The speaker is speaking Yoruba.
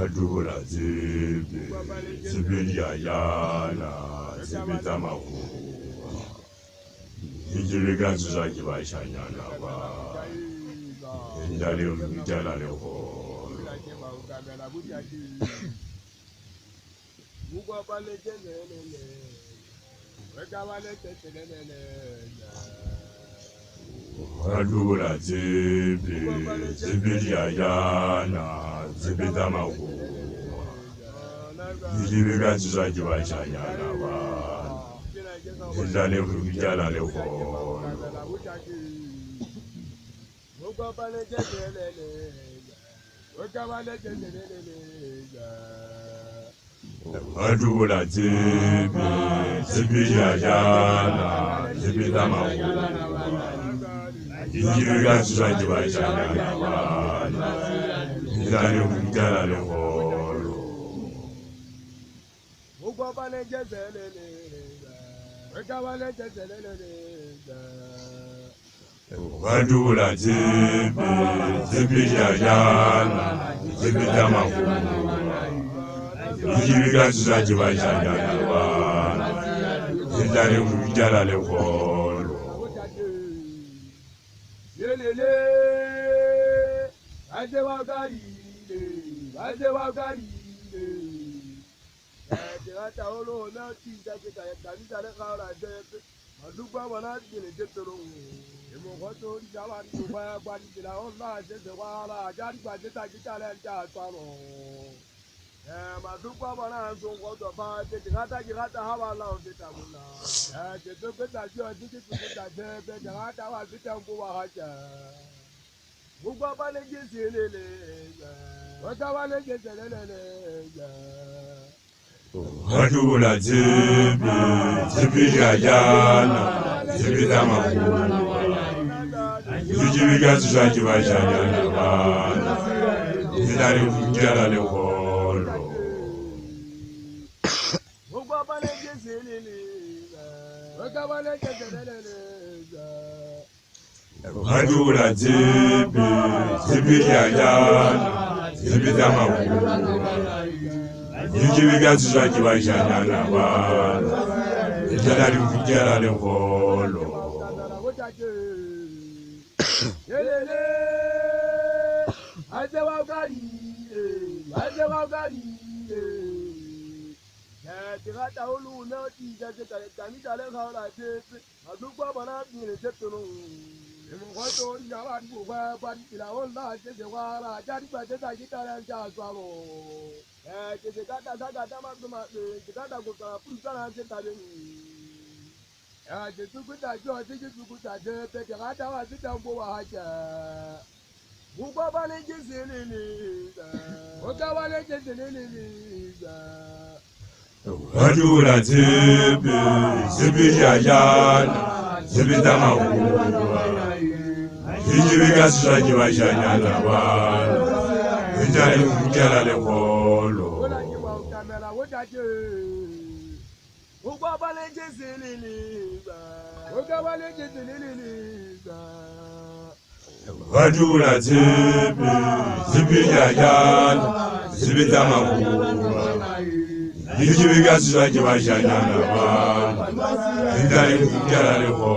Adula zibilia yana zibitama ku Ijibiga zuzaki bashanyana ba Indali umjala leho Adula zibilia yana zibitama ku Ijibiga zuzaki bashanyana ba Indali umjala leho Adula zibilia yana zibitama ku Ijibiga zuzaki bashanyana ba Indali umjala leho Adula zibilia yana zibitama ku Ijibiga zuzaki bashanyana ba Indali umjala leho Adula zibilia yana zibitama ku Ijibiga zuzaki bashanyana ba Indali umjala leho Adula zibilia yana zibitama ku Ijibiga zuzaki bashanyana ba Indali umjala leho Adula zibilia yana zibitama ku Ijibiga zuzaki bashanyana ba Indali umjala leho Adula zibilia yana zibitama ku Ijibiga zuzaki bashanyana ba Indali umjala leho